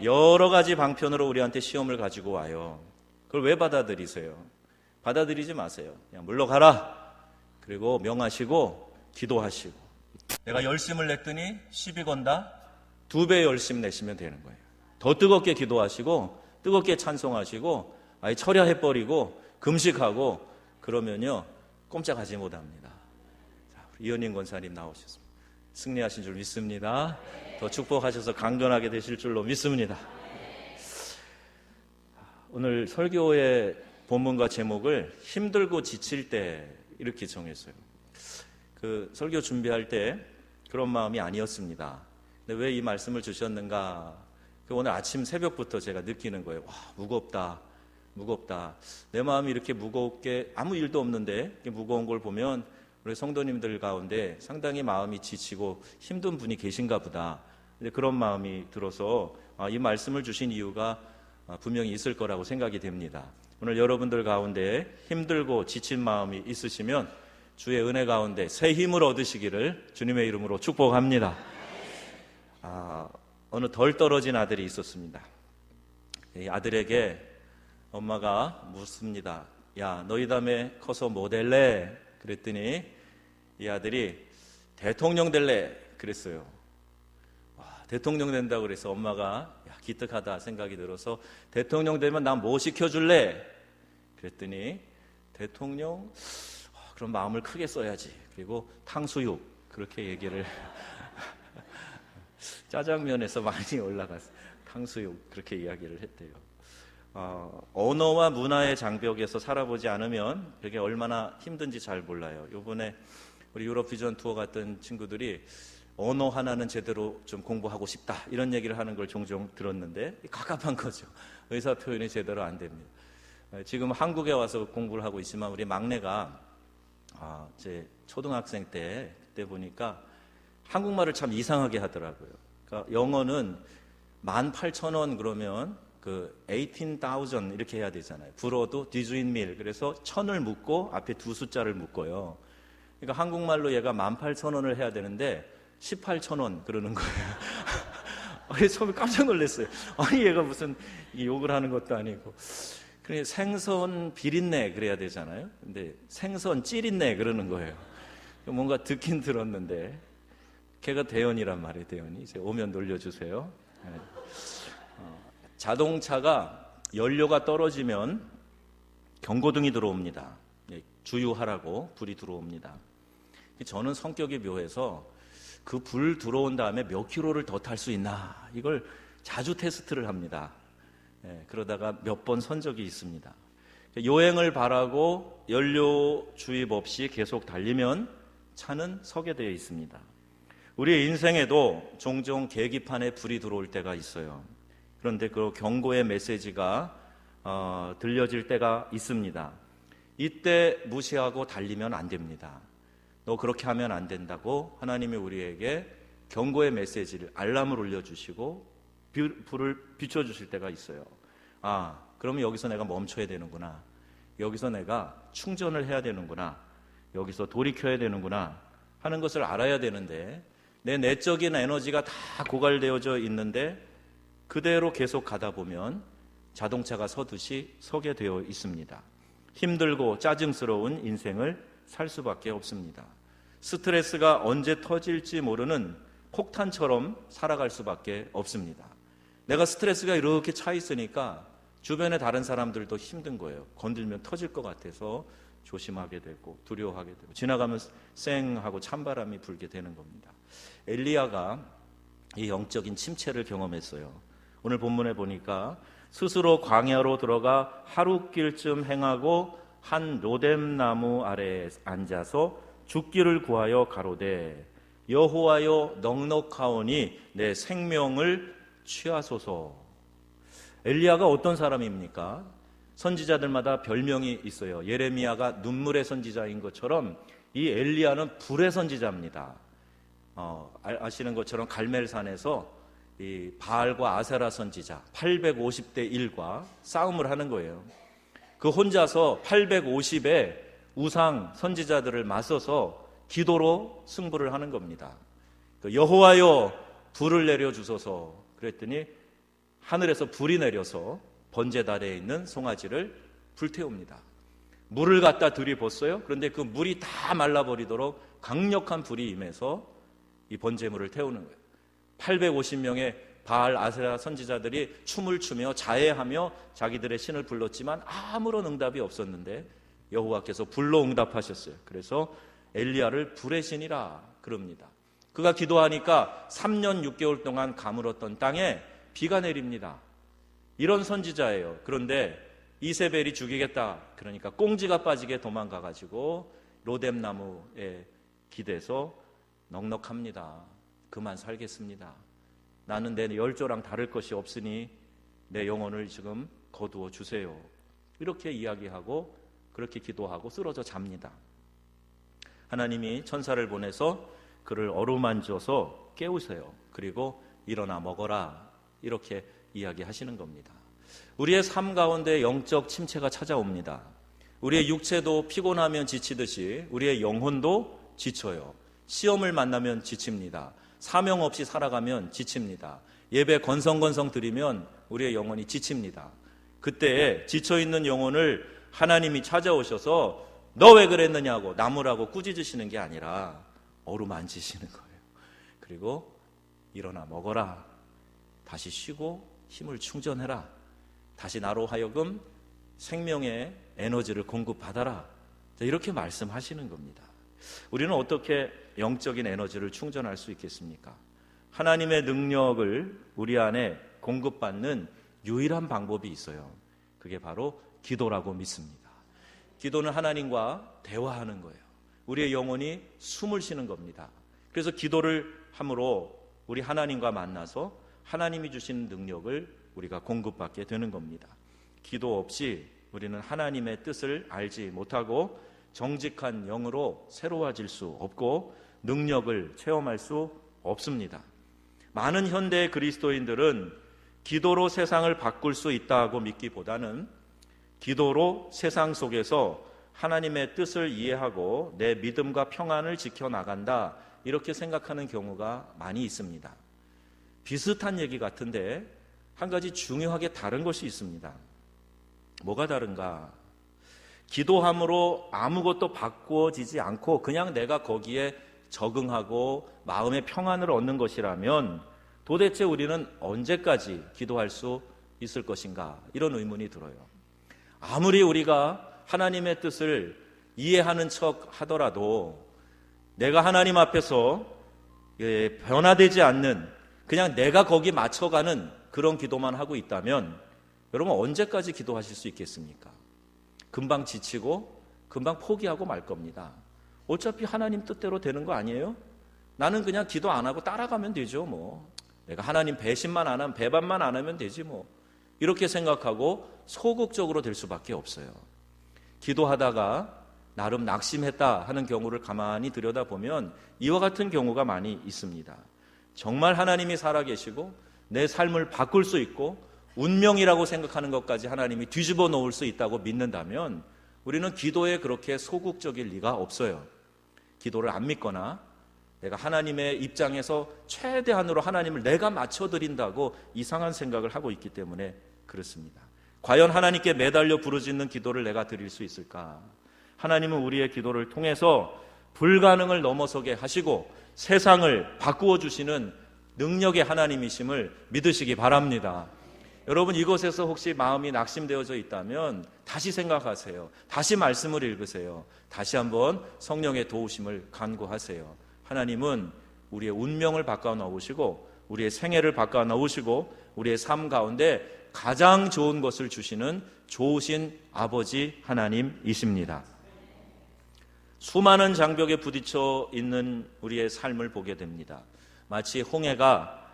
여러 가지 방편으로 우리한테 시험을 가지고 와요. 그걸 왜 받아들이세요? 받아들이지 마세요. 그냥 물러가라. 그리고 명하시고 기도하시고, 내가 열심을 냈더니 시비 건다, 2배 열심 내시면 되는 거예요. 더 뜨겁게 기도하시고 뜨겁게 찬송하시고 아예 철야해버리고 금식하고 그러면요 꼼짝하지 못합니다. 자, 우리 이현인 권사님 나오셨습니다. 승리하신 줄 믿습니다. 더 축복하셔서 강건하게 되실 줄로 믿습니다. 오늘 설교의 본문과 제목을 힘들고 지칠 때 이렇게 정했어요. 그 설교 준비할 때 그런 마음이 아니었습니다. 근데 왜 이 말씀을 주셨는가? 오늘 아침 새벽부터 제가 느끼는 거예요. 와, 무겁다. 내 마음이 이렇게 무겁게, 아무 일도 없는데 이렇게 무거운 걸 보면 우리 성도님들 가운데 상당히 마음이 지치고 힘든 분이 계신가 보다. 근데 그런 마음이 들어서 이 말씀을 주신 이유가 분명히 있을 거라고 생각이 됩니다. 오늘 여러분들 가운데 힘들고 지친 마음이 있으시면 주의 은혜 가운데 새 힘을 얻으시기를 주님의 이름으로 축복합니다. 어느 덜 떨어진 아들이 있었습니다. 이 아들에게 엄마가 묻습니다. 야, 너희 다음에 커서 뭐 될래? 그랬더니 이 아들이 대통령 될래? 그랬어요. 와, 대통령 된다고 그래서 엄마가 기특하다 생각이 들어서 대통령 되면 난 뭐 시켜줄래? 그랬더니 대통령? 그럼 마음을 크게 써야지. 그리고 탕수육 그렇게 얘기를 짜장면에서 많이 올라가서 탕수육 그렇게 이야기를 했대요. 언어와 문화의 장벽에서 살아보지 않으면 그게 얼마나 힘든지 잘 몰라요. 이번에 우리 유럽 비전 투어 갔던 친구들이 언어 하나는 제대로 좀 공부하고 싶다 이런 얘기를 하는 걸 종종 들었는데 갑갑한 거죠. 의사 표현이 제대로 안 됩니다. 지금 한국에 와서 공부를 하고 있지만 우리 막내가 제 초등학생 때 그때 보니까 한국말을 참 이상하게 하더라고요. 그러니까 영어는 18,000원 그러면 그 18,000 이렇게 해야 되잖아요. 불어도 디즈윈밀 그래서 1000을 묶고 앞에 두 숫자를 묶어요. 그러니까 한국말로 얘가 18,000원을 해야 되는데 18,000원 그러는 거예요. 처음에 깜짝 놀랐어요. 아니 얘가 무슨 욕을 하는 것도 아니고. 그래 생선 비린내 그래야 되잖아요. 근데 생선 찌린내 그러는 거예요. 뭔가 듣긴 들었는데 걔가 대현이란 말이에요. 대현이 이제 오면 놀려주세요. 자동차가 연료가 떨어지면 경고등이 들어옵니다. 주유하라고 불이 들어옵니다. 저는 성격이 묘해서 그 불 들어온 다음에 몇 킬로를 더 탈 수 있나 이걸 자주 테스트를 합니다. 그러다가 몇 번 선 적이 있습니다. 요행을 바라고 연료 주입 없이 계속 달리면 차는 서게 되어 있습니다. 우리의 인생에도 종종 계기판에 불이 들어올 때가 있어요. 그런데 그 경고의 메시지가 들려질 때가 있습니다. 이때 무시하고 달리면 안 됩니다. 너 그렇게 하면 안 된다고 하나님이 우리에게 경고의 메시지를 알람을 올려주시고 불을 비춰주실 때가 있어요. 그러면 여기서 내가 멈춰야 되는구나. 여기서 내가 충전을 해야 되는구나. 여기서 돌이켜야 되는구나 하는 것을 알아야 되는데 내 내적인 에너지가 다 고갈되어져 있는데 그대로 계속 가다 보면 자동차가 서듯이 서게 되어 있습니다. 힘들고 짜증스러운 인생을 살 수밖에 없습니다. 스트레스가 언제 터질지 모르는 폭탄처럼 살아갈 수밖에 없습니다. 내가 스트레스가 이렇게 차 있으니까 주변의 다른 사람들도 힘든 거예요. 건들면 터질 것 같아서 조심하게 되고 두려워하게 되고 지나가면 쌩하고 찬바람이 불게 되는 겁니다. 엘리야가 이 영적인 침체를 경험했어요. 오늘 본문에 보니까 스스로 광야로 들어가 하룻길쯤 행하고 한 로뎀나무 아래에 앉아서 죽기를 구하여 가로되 여호와여 넉넉하오니 내 생명을 취하소서. 엘리야가 어떤 사람입니까? 선지자들마다 별명이 있어요. 예레미야가 눈물의 선지자인 것처럼 이 엘리야는 불의 선지자입니다. 아시는 것처럼 갈멜산에서 이 바알과 아세라 선지자 850대 1과 싸움을 하는 거예요. 그 혼자서 850의 우상 선지자들을 맞서서 기도로 승부를 하는 겁니다. 여호와여 불을 내려주소서 그랬더니 하늘에서 불이 내려서 번제단에 있는 송아지를 불태웁니다. 물을 갖다 들이붓어요. 그런데 그 물이 다 말라버리도록 강력한 불이 임해서 이 번제물을 태우는 거예요. 850명의 바알 아세라 선지자들이 춤을 추며 자해하며 자기들의 신을 불렀지만 아무런 응답이 없었는데 여호와께서 불로 응답하셨어요. 그래서 엘리야를 불의 신이라 그럽니다. 그가 기도하니까 3년 6개월 동안 가물었던 땅에 비가 내립니다. 이런 선지자예요. 그런데 이세벨이 죽이겠다 그러니까 꽁지가 빠지게 도망가가지고 로뎀나무에 기대서 넉넉합니다. 그만 살겠습니다. 나는 내 열조랑 다를 것이 없으니 내 영혼을 지금 거두어 주세요. 이렇게 이야기하고 그렇게 기도하고 쓰러져 잡니다. 하나님이 천사를 보내서 그를 어루만져서 깨우세요. 그리고 일어나 먹어라. 이렇게 이야기하시는 겁니다. 우리의 삶 가운데 영적 침체가 찾아옵니다. 우리의 육체도 피곤하면 지치듯이 우리의 영혼도 지쳐요. 시험을 만나면 지칩니다. 사명 없이 살아가면 지칩니다. 예배 건성건성 드리면 우리의 영혼이 지칩니다. 그때 지쳐있는 영혼을 하나님이 찾아오셔서 너 왜 그랬느냐고 나무라고 꾸짖으시는 게 아니라 어루만지시는 거예요. 그리고 일어나 먹어라. 다시 쉬고 힘을 충전해라. 다시 나로 하여금 생명의 에너지를 공급받아라. 이렇게 말씀하시는 겁니다. 우리는 어떻게 영적인 에너지를 충전할 수 있겠습니까? 하나님의 능력을 우리 안에 공급받는 유일한 방법이 있어요. 그게 바로 기도라고 믿습니다. 기도는 하나님과 대화하는 거예요. 우리의 영혼이 숨을 쉬는 겁니다. 그래서 기도를 함으로 우리 하나님과 만나서 하나님이 주신 능력을 우리가 공급받게 되는 겁니다. 기도 없이 우리는 하나님의 뜻을 알지 못하고 정직한 영으로 새로워질 수 없고 능력을 체험할 수 없습니다. 많은 현대 그리스도인들은 기도로 세상을 바꿀 수 있다고 믿기보다는 기도로 세상 속에서 하나님의 뜻을 이해하고 내 믿음과 평안을 지켜나간다 이렇게 생각하는 경우가 많이 있습니다. 비슷한 얘기 같은데 한 가지 중요하게 다른 것이 있습니다. 뭐가 다른가? 기도함으로 아무것도 바꾸어지지 않고 그냥 내가 거기에 적응하고 마음의 평안을 얻는 것이라면 도대체 우리는 언제까지 기도할 수 있을 것인가? 이런 의문이 들어요. 아무리 우리가 하나님의 뜻을 이해하는 척 하더라도 내가 하나님 앞에서 변화되지 않는 그냥 내가 거기 맞춰가는 그런 기도만 하고 있다면 여러분 언제까지 기도하실 수 있겠습니까? 금방 지치고 금방 포기하고 말 겁니다. 어차피 하나님 뜻대로 되는 거 아니에요? 나는 그냥 기도 안 하고 따라가면 되죠. 뭐 내가 하나님 배신만 안 하면 배반만 안 하면 되지 뭐 이렇게 생각하고 소극적으로 될 수밖에 없어요. 기도하다가 나름 낙심했다 하는 경우를 가만히 들여다보면 이와 같은 경우가 많이 있습니다. 정말 하나님이 살아계시고 내 삶을 바꿀 수 있고 운명이라고 생각하는 것까지 하나님이 뒤집어 놓을 수 있다고 믿는다면 우리는 기도에 그렇게 소극적일 리가 없어요. 기도를 안 믿거나 내가 하나님의 입장에서 최대한으로 하나님을 내가 맞춰드린다고 이상한 생각을 하고 있기 때문에 그렇습니다. 과연 하나님께 매달려 부르짖는 기도를 내가 드릴 수 있을까? 하나님은 우리의 기도를 통해서 불가능을 넘어서게 하시고 세상을 바꾸어 주시는 능력의 하나님이심을 믿으시기 바랍니다. 여러분 이것에서 혹시 마음이 낙심되어져 있다면 다시 생각하세요. 다시 말씀을 읽으세요. 다시 한번 성령의 도우심을 간구하세요. 하나님은 우리의 운명을 바꿔 놓으시고 우리의 생애를 바꿔 놓으시고 우리의 삶 가운데 가장 좋은 것을 주시는 좋으신 아버지 하나님이십니다. 수많은 장벽에 부딪혀 있는 우리의 삶을 보게 됩니다. 마치 홍해가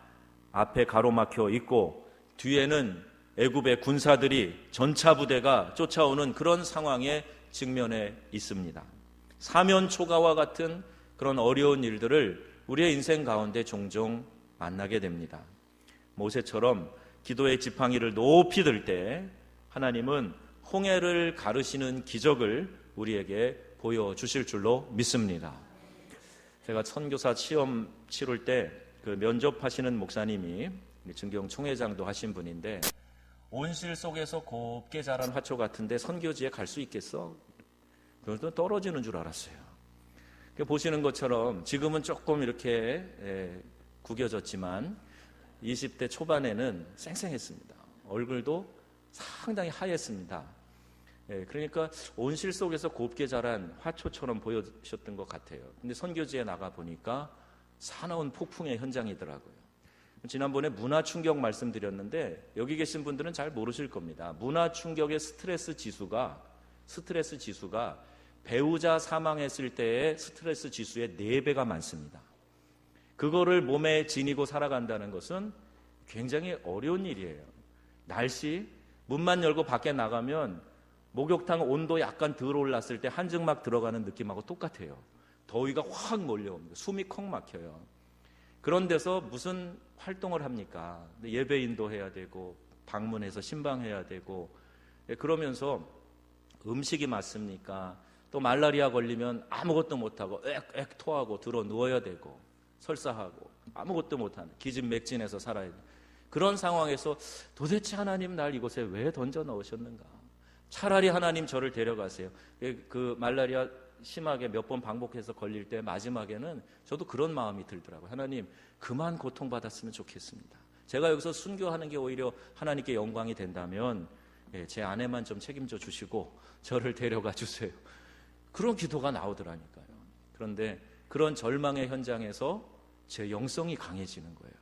앞에 가로막혀 있고 뒤에는 애굽의 군사들이 전차 부대가 쫓아오는 그런 상황에 직면해 있습니다. 사면초가와 같은 그런 어려운 일들을 우리의 인생 가운데 종종 만나게 됩니다. 모세처럼 기도의 지팡이를 높이 들 때 하나님은 홍해를 가르시는 기적을 우리에게 보여주실 줄로 믿습니다. 제가 선교사 시험 치를 때 그 면접하시는 목사님이 증경 총회장도 하신 분인데, 온실 속에서 곱게 자란 화초 같은데 선교지에 갈 수 있겠어? 그래도 떨어지는 줄 알았어요. 보시는 것처럼 지금은 조금 이렇게 구겨졌지만 20대 초반에는 쌩쌩했습니다. 얼굴도 상당히 하였습니다. 그러니까 온실 속에서 곱게 자란 화초처럼 보여주셨던 것 같아요. 근데 선교지에 나가 보니까 사나운 폭풍의 현장이더라고요. 지난번에 문화 충격 말씀드렸는데 여기 계신 분들은 잘 모르실 겁니다. 문화 충격의 스트레스 지수가 배우자 사망했을 때의 스트레스 지수의 4배가 많습니다. 그거를 몸에 지니고 살아간다는 것은 굉장히 어려운 일이에요. 날씨, 문만 열고 밖에 나가면 목욕탕 온도 약간 덜 올랐을 때 한증막 들어가는 느낌하고 똑같아요. 더위가 확 몰려옵니다. 숨이 콩 막혀요. 그런 데서 무슨 활동을 합니까? 예배 인도해야 되고 방문해서 신방해야 되고, 그러면서 음식이 맞습니까? 또 말라리아 걸리면 아무것도 못하고 엑 토하고 들어 누워야 되고 설사하고 아무것도 못하는 기진맥진해서 살아야 돼요. 그런 상황에서 도대체 하나님 날 이곳에 왜 던져 넣으셨는가? 차라리 하나님 저를 데려가세요. 그 말라리아 심하게 몇 번 반복해서 걸릴 때 마지막에는 저도 그런 마음이 들더라고요. 하나님 그만 고통받았으면 좋겠습니다. 제가 여기서 순교하는 게 오히려 하나님께 영광이 된다면 제 아내만 좀 책임져 주시고 저를 데려가 주세요. 그런 기도가 나오더라니까요. 그런데 그런 절망의 현장에서 제 영성이 강해지는 거예요.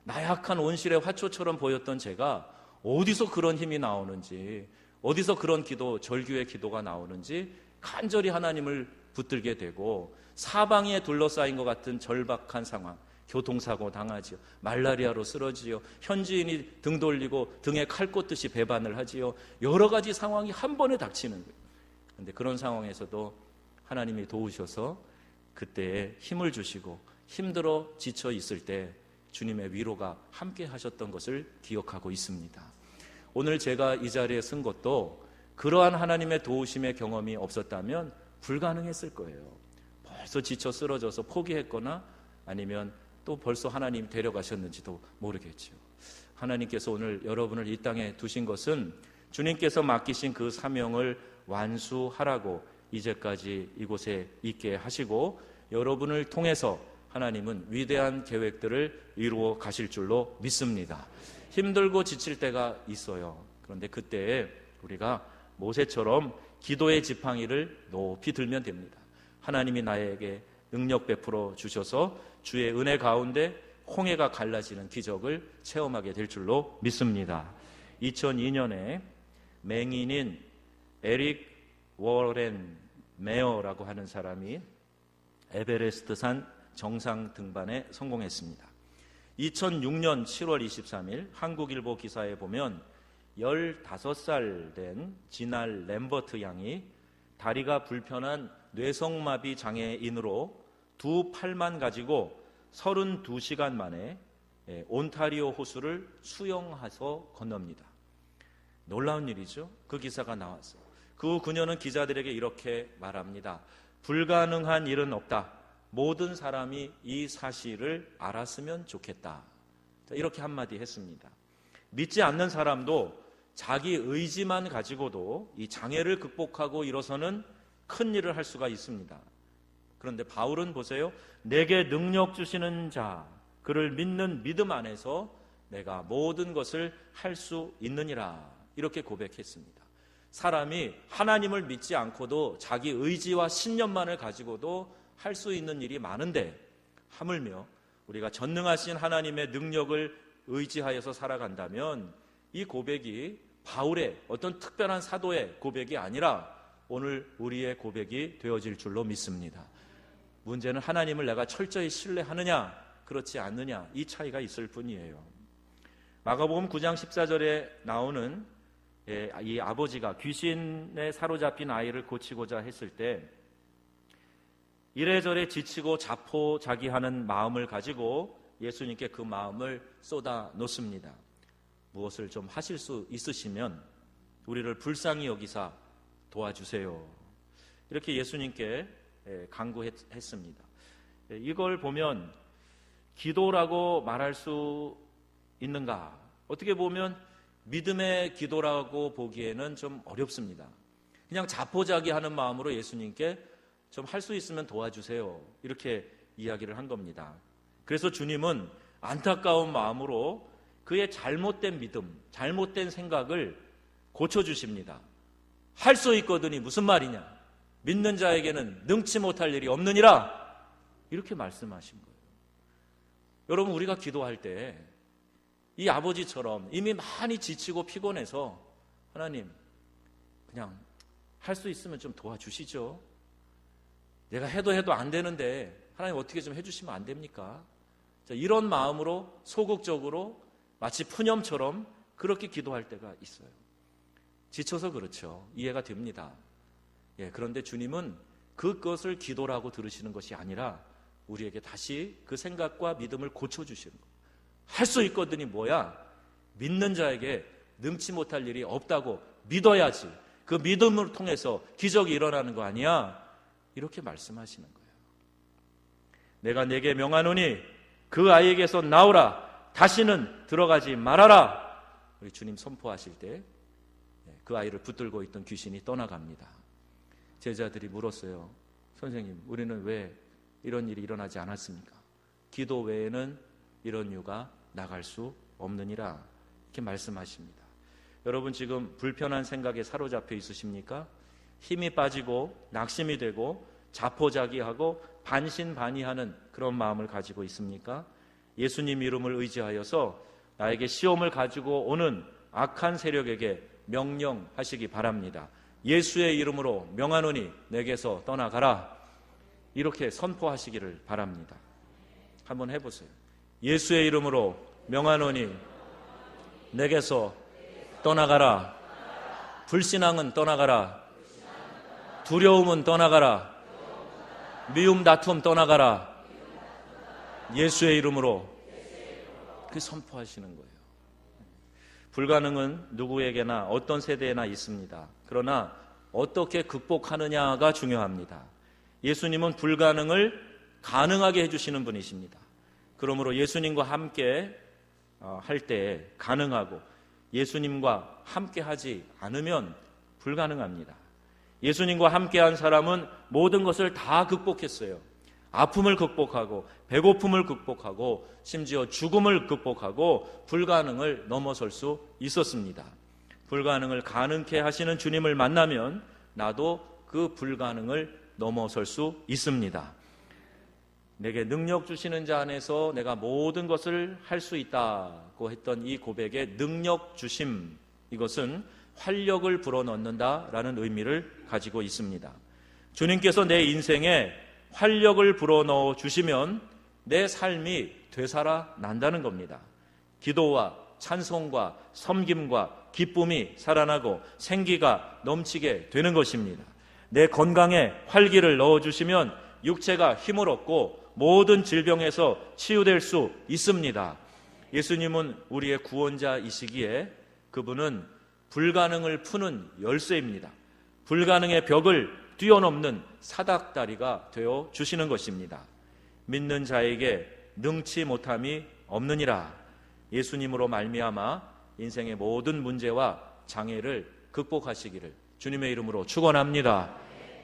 나약한 온실의 화초처럼 보였던 제가 어디서 그런 힘이 나오는지, 어디서 그런 기도, 절규의 기도가 나오는지 간절히 하나님을 붙들게 되고, 사방에 둘러싸인 것 같은 절박한 상황, 교통사고 당하지요, 말라리아로 쓰러지요, 현지인이 등 돌리고 등에 칼 꽂듯이 배반을 하지요. 여러 가지 상황이 한 번에 닥치는 거예요. 그런데 그런 상황에서도 하나님이 도우셔서 그때에 힘을 주시고 힘들어 지쳐 있을 때 주님의 위로가 함께 하셨던 것을 기억하고 있습니다. 오늘 제가 이 자리에 쓴 것도 그러한 하나님의 도우심의 경험이 없었다면 불가능했을 거예요. 벌써 지쳐 쓰러져서 포기했거나 아니면 또 벌써 하나님 데려가셨는지도 모르겠죠. 하나님께서 오늘 여러분을 이 땅에 두신 것은 주님께서 맡기신 그 사명을 완수하라고 이제까지 이곳에 있게 하시고, 여러분을 통해서 하나님은 위대한 계획들을 이루어 가실 줄로 믿습니다. 힘들고 지칠 때가 있어요. 그런데 그때에 우리가 모세처럼 기도의 지팡이를 높이 들면 됩니다. 하나님이 나에게 능력 베풀어 주셔서 주의 은혜 가운데 홍해가 갈라지는 기적을 체험하게 될 줄로 믿습니다. 2002년에 맹인인 에릭 워렌 메어라고 하는 사람이 에베레스트산 정상 등반에 성공했습니다. 2006년 7월 23일 한국일보 기사에 보면 15살 된 지날 램버트 양이 다리가 불편한 뇌성마비 장애인으로 두 팔만 가지고 32시간 만에 온타리오 호수를 수영해서 건넙니다. 놀라운 일이죠. 그 기사가 나왔어요. 그 후 그녀는 기자들에게 이렇게 말합니다. 불가능한 일은 없다. 모든 사람이 이 사실을 알았으면 좋겠다. 이렇게 한마디 했습니다. 믿지 않는 사람도 자기 의지만 가지고도 이 장애를 극복하고 일어서는 큰 일을 할 수가 있습니다. 그런데 바울은 보세요. 내게 능력 주시는 자, 그를 믿는 믿음 안에서 내가 모든 것을 할 수 있느니라. 이렇게 고백했습니다. 사람이 하나님을 믿지 않고도 자기 의지와 신념만을 가지고도 할 수 있는 일이 많은데, 하물며 우리가 전능하신 하나님의 능력을 의지하여서 살아간다면 이 고백이 바울의 어떤 특별한 사도의 고백이 아니라 오늘 우리의 고백이 되어질 줄로 믿습니다. 문제는 하나님을 내가 철저히 신뢰하느냐 그렇지 않느냐, 이 차이가 있을 뿐이에요. 마가복음 9장 14절에 나오는 이 아버지가 귀신에 사로잡힌 아이를 고치고자 했을 때 이래저래 지치고 자포자기하는 마음을 가지고 예수님께 그 마음을 쏟아 놓습니다. 무엇을 좀 하실 수 있으시면 우리를 불쌍히 여기사 도와주세요. 이렇게 예수님께 간구했습니다. 이걸 보면 기도라고 말할 수 있는가? 어떻게 보면 믿음의 기도라고 보기에는 좀 어렵습니다. 그냥 자포자기하는 마음으로 예수님께 좀 할 수 있으면 도와주세요, 이렇게 이야기를 한 겁니다. 그래서 주님은 안타까운 마음으로 그의 잘못된 믿음, 잘못된 생각을 고쳐주십니다. 할 수 있거든이 무슨 말이냐? 믿는 자에게는 능치 못할 일이 없느니라, 이렇게 말씀하신 거예요. 여러분, 우리가 기도할 때 이 아버지처럼 이미 많이 지치고 피곤해서 하나님, 그냥 할 수 있으면 좀 도와주시죠. 내가 해도 안 되는데 하나님 어떻게 좀 해주시면 안 됩니까? 자, 이런 마음으로 소극적으로 마치 푸념처럼 그렇게 기도할 때가 있어요. 지쳐서 그렇죠. 이해가 됩니다. 그런데 주님은 그것을 기도라고 들으시는 것이 아니라 우리에게 다시 그 생각과 믿음을 고쳐주시는 거예요. 할 수 있거든이 뭐야? 믿는 자에게 능치 못할 일이 없다고 믿어야지. 그 믿음을 통해서 기적이 일어나는 거 아니야? 이렇게 말씀하시는 거예요. 내가 네게 명하노니 그 아이에게서 나오라. 다시는 들어가지 말아라. 우리 주님 선포하실 때 그 아이를 붙들고 있던 귀신이 떠나갑니다. 제자들이 물었어요. 선생님, 우리는 왜 이런 일이 일어나지 않았습니까? 기도 외에는 이런 유가 나갈 수 없느니라, 이렇게 말씀하십니다. 여러분, 지금 불편한 생각에 사로잡혀 있으십니까? 힘이 빠지고 낙심이 되고 자포자기하고 반신반의하는 그런 마음을 가지고 있습니까? 예수님 이름을 의지하여서 나에게 시험을 가지고 오는 악한 세력에게 명령하시기 바랍니다. 예수의 이름으로 명하노니 내게서 떠나가라, 이렇게 선포하시기를 바랍니다. 한번 해보세요. 예수의 이름으로 명하노니 내게서 떠나가라. 불신앙은 떠나가라. 두려움은 떠나가라. 미움 다툼 떠나가라. 예수의 이름으로, 그 선포하시는 거예요. 불가능은 누구에게나 어떤 세대에나 있습니다. 그러나 어떻게 극복하느냐가 중요합니다. 예수님은 불가능을 가능하게 해주시는 분이십니다. 그러므로 예수님과 함께 할 때 가능하고, 예수님과 함께 하지 않으면 불가능합니다. 예수님과 함께한 사람은 모든 것을 다 극복했어요. 아픔을 극복하고 배고픔을 극복하고 심지어 죽음을 극복하고 불가능을 넘어설 수 있었습니다. 불가능을 가능케 하시는 주님을 만나면 나도 그 불가능을 넘어설 수 있습니다. 내게 능력 주시는 자 안에서 내가 모든 것을 할 수 있다고 했던 이 고백의 능력 주심, 이것은 활력을 불어넣는다라는 의미를 가지고 있습니다. 주님께서 내 인생에 활력을 불어넣어 주시면 내 삶이 되살아난다는 겁니다. 기도와 찬송과 섬김과 기쁨이 살아나고 생기가 넘치게 되는 것입니다. 내 건강에 활기를 넣어주시면 육체가 힘을 얻고 모든 질병에서 치유될 수 있습니다. 예수님은 우리의 구원자이시기에 그분은 불가능을 푸는 열쇠입니다. 불가능의 벽을 뛰어넘는 사닥다리가 되어 주시는 것입니다. 믿는 자에게 능치 못함이 없느니라. 예수님으로 말미암아 인생의 모든 문제와 장애를 극복하시기를 주님의 이름으로 축원합니다.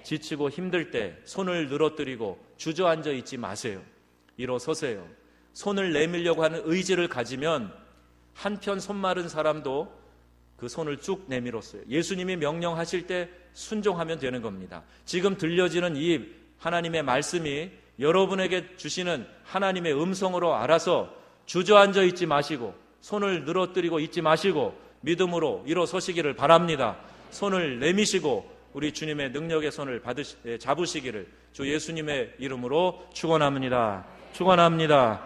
지치고 힘들 때 손을 늘어뜨리고 주저앉아 있지 마세요. 일어서세요. 손을 내밀려고 하는 의지를 가지면 한편 손 마른 사람도 그 손을 쭉 내밀었어요. 예수님이 명령하실 때 순종하면 되는 겁니다. 지금 들려지는 이 하나님의 말씀이 여러분에게 주시는 하나님의 음성으로 알아서 주저앉아 있지 마시고 손을 늘어뜨리고 있지 마시고 믿음으로 일어서시기를 바랍니다. 손을 내미시고 우리 주님의 능력의 손을 잡으시기를 주 예수님의 이름으로 축원합니다. 축원합니다.